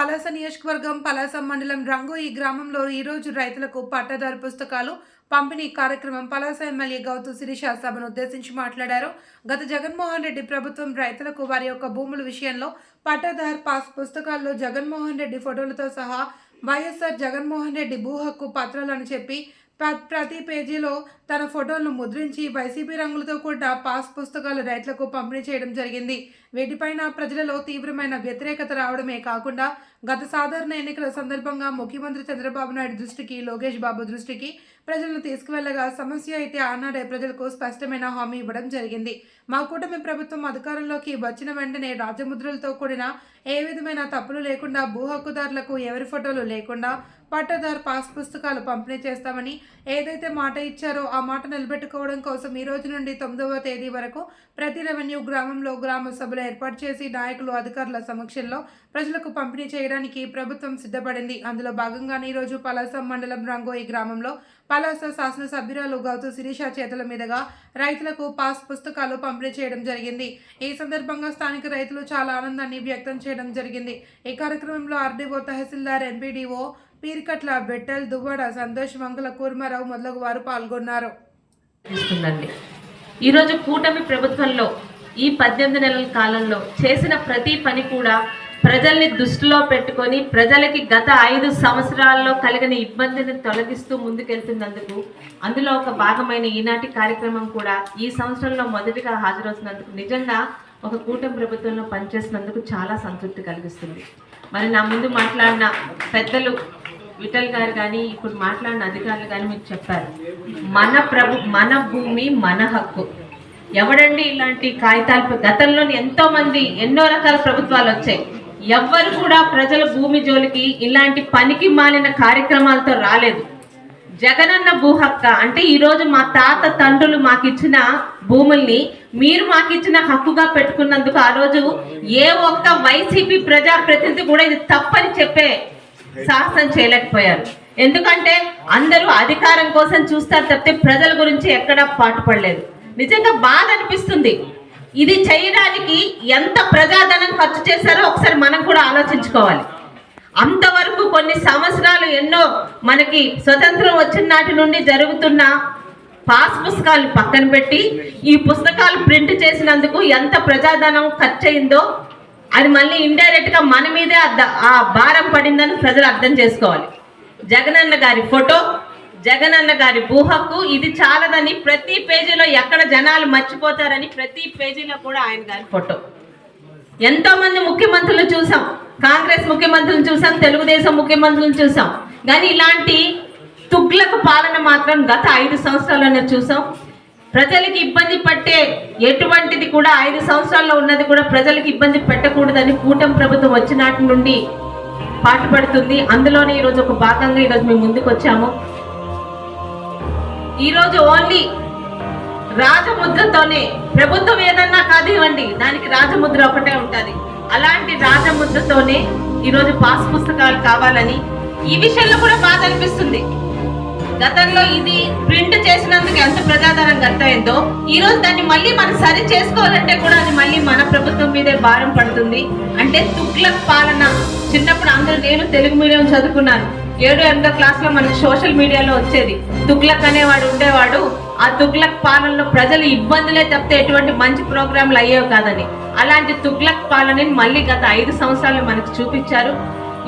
పలాస నియోజకవర్గం పలాస మండలం రంగు ఈ గ్రామంలో ఈరోజు రైతులకు పట్టాదారు పుస్తకాలు పంపిణీ కార్యక్రమం పలాస ఎమ్మెల్యే గౌతు శిరీష సభను ఉద్దేశించి మాట్లాడారు. గత జగన్మోహన్ రెడ్డి ప్రభుత్వం రైతులకు వారి యొక్క భూముల విషయంలో పట్టాదారు పాస్ పుస్తకాల్లో జగన్మోహన్ రెడ్డి ఫోటోలతో సహా వైఎస్ఆర్ జగన్మోహన్ రెడ్డి భూ హక్కు పత్రాలను చెప్పి ప్రతి పేజీలో తన ఫోటోలను ముద్రించి వైసీపీ రంగులతో కూడా పాస్ పుస్తకాలు రైతులకు పంపిణీ చేయడం జరిగింది. వీటిపైన ప్రజలలో తీవ్రమైన వ్యతిరేకత రావడమే కాకుండా గత సాధారణ ఎన్నికల సందర్భంగా ముఖ్యమంత్రి చంద్రబాబు నాయుడు దృష్టికి, లోకేష్ బాబు దృష్టికి ప్రజలను తీసుకువెళ్లగా సమస్య అయితే ఆనాడే ప్రజలకు స్పష్టమైన హామీ ఇవ్వడం జరిగింది. మా కూటమి ప్రభుత్వం అధికారంలోకి వచ్చిన వెంటనే రాజముద్రలతో కూడిన ఏ విధమైన తప్పులు లేకుండా భూ హక్కుదారులకు ఎవరి ఫోటోలు లేకుండా పట్టాదారు పాస్ పుస్తకాలు పంపిణీ చేస్తామని ఏదైతే మాట ఇచ్చారో ఆ మాట నిలబెట్టుకోవడం కోసం ఈ రోజు నుండి 9వ తేదీ వరకు ప్రతి రెవెన్యూ గ్రామంలో గ్రామ సభలు ఏర్పాటు చేసి నాయకులు, అధికారుల సమక్షంలో ప్రజలకు పంపిణీ చేయడానికి ప్రభుత్వం సిద్ధపడింది. అందులో భాగంగానే ఈరోజు పలాస మండలం రంగోయి గ్రామంలో పలాస శాసనసభ్యురాలు గౌతు శిరీష చేతుల మీదుగా రైతులకు పాస్ పుస్తకాలు పంపిణీ చేయడం జరిగింది. ఈ సందర్భంగా స్థానిక రైతులు చాలా ఆనందాన్ని వ్యక్తం చేయడం జరిగింది. ఈ కార్యక్రమంలో ఆర్డీఓ, తహసీల్దార్, ఎంపీడీఓ పీరికట్ల బెట్టల్, దువ్వాడ సంతోష్, వంకల కూర్మారావు మొదలగు వారు పాల్గొన్నారు. ఈరోజు కూటమి ప్రభుత్వంలో ఈ 18 నెలల కాలంలో చేసిన ప్రతి పని కూడా ప్రజల్ని దృష్టిలో పెట్టుకొని ప్రజలకి గత 5 సంవత్సరాల్లో కలిగిన ఇబ్బందిని తొలగిస్తూ ముందుకెళ్తున్నందుకు అందులో ఒక భాగమైన ఈనాటి కార్యక్రమం కూడా ఈ సంవత్సరంలో మొదటిగా హాజరవుతున్నందుకు నిజంగా ఒక కూటమి ప్రభుత్వంలో పనిచేసినందుకు చాలా సంతృప్తి కలిగిస్తుంది. మరి నా ముందు మాట్లాడిన పెద్దలు విఠల్ గారు కానీ ఇప్పుడు మాట్లాడిన అధికారులు కానీ మీకు చెప్పారు, మన భూమి మన హక్కు. ఎవడండి ఇలాంటి కాగితాలు? గతంలో ఎన్నో రకాల ప్రభుత్వాలు వచ్చాయి. ఎవ్వరు కూడా ప్రజల భూమి జోలికి ఇలాంటి పనికి మాలిన కార్యక్రమాలతో రాలేదు. జగనన్న భూ హక్కు అంటే ఈరోజు మా తాత తండ్రులు మాకు ఇచ్చిన భూముల్ని మీరు మాకు ఇచ్చిన హక్కుగా పెట్టుకున్నందుకు ఆ రోజు ఏ ఒక్క వైసీపీ ప్రజాప్రతినిధి కూడా ఇది తప్పని చెప్పే సాహసం చేయలేకపోయారు. ఎందుకంటే అందరూ అధికారం కోసం చూస్తారు తప్పితే ప్రజల గురించి ఎక్కడా పాటుపడలేదు. నిజంగా బాధ అనిపిస్తుంది. ఇది చేయడానికి ఎంత ప్రజాధనం ఖర్చు చేశారో ఒకసారి మనం కూడా ఆలోచించుకోవాలి. అంతవరకు కొన్ని సంవత్సరాలు ఎన్నో మనకి స్వతంత్రం వచ్చిన నాటి నుండి జరుగుతున్న పాస్ పుస్తకాలు పక్కన పెట్టి ఈ పుస్తకాలు ప్రింట్ చేసినందుకు ఎంత ప్రజాధనం ఖర్చు అయిందో అది మళ్ళీ ఇండైరెక్ట్ గా మన మీదే ఆ భారం పడిందని ప్రజలు అర్థం చేసుకోవాలి. జగనన్న గారి ఫోటో, జగనన్న గారి భూ హక్కు ఇది చాలదని ప్రతి పేజీలో ఎక్కడ జనాలు మర్చిపోతారని ప్రతి పేజీలో కూడా ఆయన గారి ఫోటో. ఎంతో మంది ముఖ్యమంత్రులు చూసాం, కాంగ్రెస్ ముఖ్యమంత్రులను చూసాం, తెలుగుదేశం ముఖ్యమంత్రులను చూసాం, కానీ ఇలాంటి తుగ్లక్ పాలన మాత్రం గత 5 సంవత్సరాల్లోనే చూసాం. ప్రజలకి ఇబ్బంది పట్టే ఎటువంటిది కూడా 5 సంవత్సరాల్లో ఉన్నది కూడా ప్రజలకు ఇబ్బంది పెట్టకూడదని కూటమి ప్రభుత్వం వచ్చినాటి నుండి పాటుపడుతుంది. అందులోనే ఈరోజు ఒక భాగంగా ఈరోజు మేము ముందుకు వచ్చాము. ఈరోజు ఓన్లీ రాజముద్రతోనే ప్రభుత్వం ఏదన్నా కానివ్వండి దానికి రాజముద్ర ఒకటే ఉంటుంది. అలాంటి రాజముద్రతోనే ఈరోజు పాస్ పుస్తకాలు కావాలని ఈ విషయంలో కూడా బాధ అనిపిస్తుంది. గతంలో ఇది ప్రింట్ చేసినందుకు ఎంత ప్రజాధనం ఖర్చయిందో ఈ రోజు దాన్ని మళ్ళీ మనం సరి చేసుకోవాలంటే కూడా అది మళ్ళీ మన ప్రభుత్వం మీదే భారం పడుతుంది. అంటే తుగ్లక్ పాలన. చిన్నప్పుడు అందరూ, నేను తెలుగు మీడియం చదువుకున్నాను, 7-8వ క్లాస్ లో మనకి సోషల్ మీడియాలో వచ్చేది. తుగ్లక్ అనేవాడు ఉండేవాడు. ఆ తుగ్లక్ పాలనలో ప్రజలు ఇబ్బందులే తప్పితే ఎటువంటి మంచి ప్రోగ్రాంలు అయ్యేవి కాదని. అలాంటి తుగ్లక్ పాలనని మళ్ళీ గత 5 సంవత్సరాలు మనకు చూపించారు.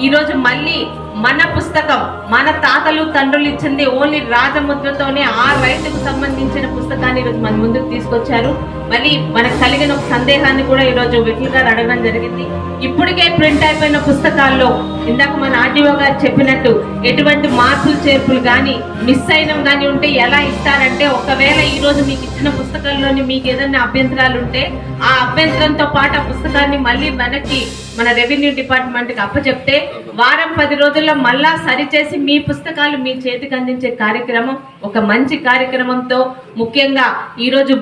ఈరోజు మళ్ళీ మన పుస్తకం, మన తాతలు తండ్రులు ఇచ్చింది ఓన్లీ రాజముద్రతోనే ఆ రైతుకు సంబంధించిన పుస్తకాన్ని ఈరోజు మన ముందుకు తీసుకొచ్చారు. మళ్ళీ మనకు కలిగిన ఒక సందేహాన్ని కూడా ఈరోజు విఠల్ గారు అడగడం జరిగింది. ఇప్పటికే ప్రింట్ అయిపోయిన పుస్తకాల్లో ఇందాక మన ఆర్డీఓ గారు చెప్పినట్టు ఎటువంటి మార్పులు చేర్పులు కానీ మిస్ అయినవి కానీ ఉంటే ఎలా ఇస్తారంటే, ఒకవేళ ఈరోజు మీకు ఇచ్చిన పుస్తకాల్లోని మీకు ఏదైనా అభ్యంతరాలు ఉంటే ఆ అభ్యంతరంతో పాటు ఆ పుస్తకాన్ని మళ్ళీ వెనక్కి మన రెవెన్యూ డిపార్ట్మెంట్కి అప్పచెప్తే వారం 10 రోజుల్లో మళ్ళా సరిచేసి మీ పుస్తకాలు మీ చేతికి అందించే కార్యక్రమం ఒక మంచి కార్యక్రమంతో, ముఖ్యంగా ఈరోజు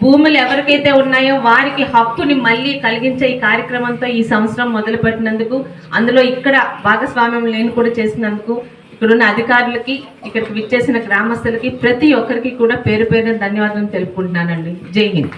భూములు ఎవరికైతే ఉన్నాయో వారికి హక్కుని మళ్ళీ కలిగించే ఈ కార్యక్రమంతో ఈ సంవత్సరం మొదలుపెట్టినందుకు, అందులో ఇక్కడ భాగస్వామ్యం లేని కూడా చేసినందుకు ఇక్కడున్న అధికారులకి, ఇక్కడికి విచ్చేసిన గ్రామస్తులకి ప్రతి ఒక్కరికి కూడా పేరు పేరున ధన్యవాదాలు తెలుపుకుంటున్నానండి. జై హింద్.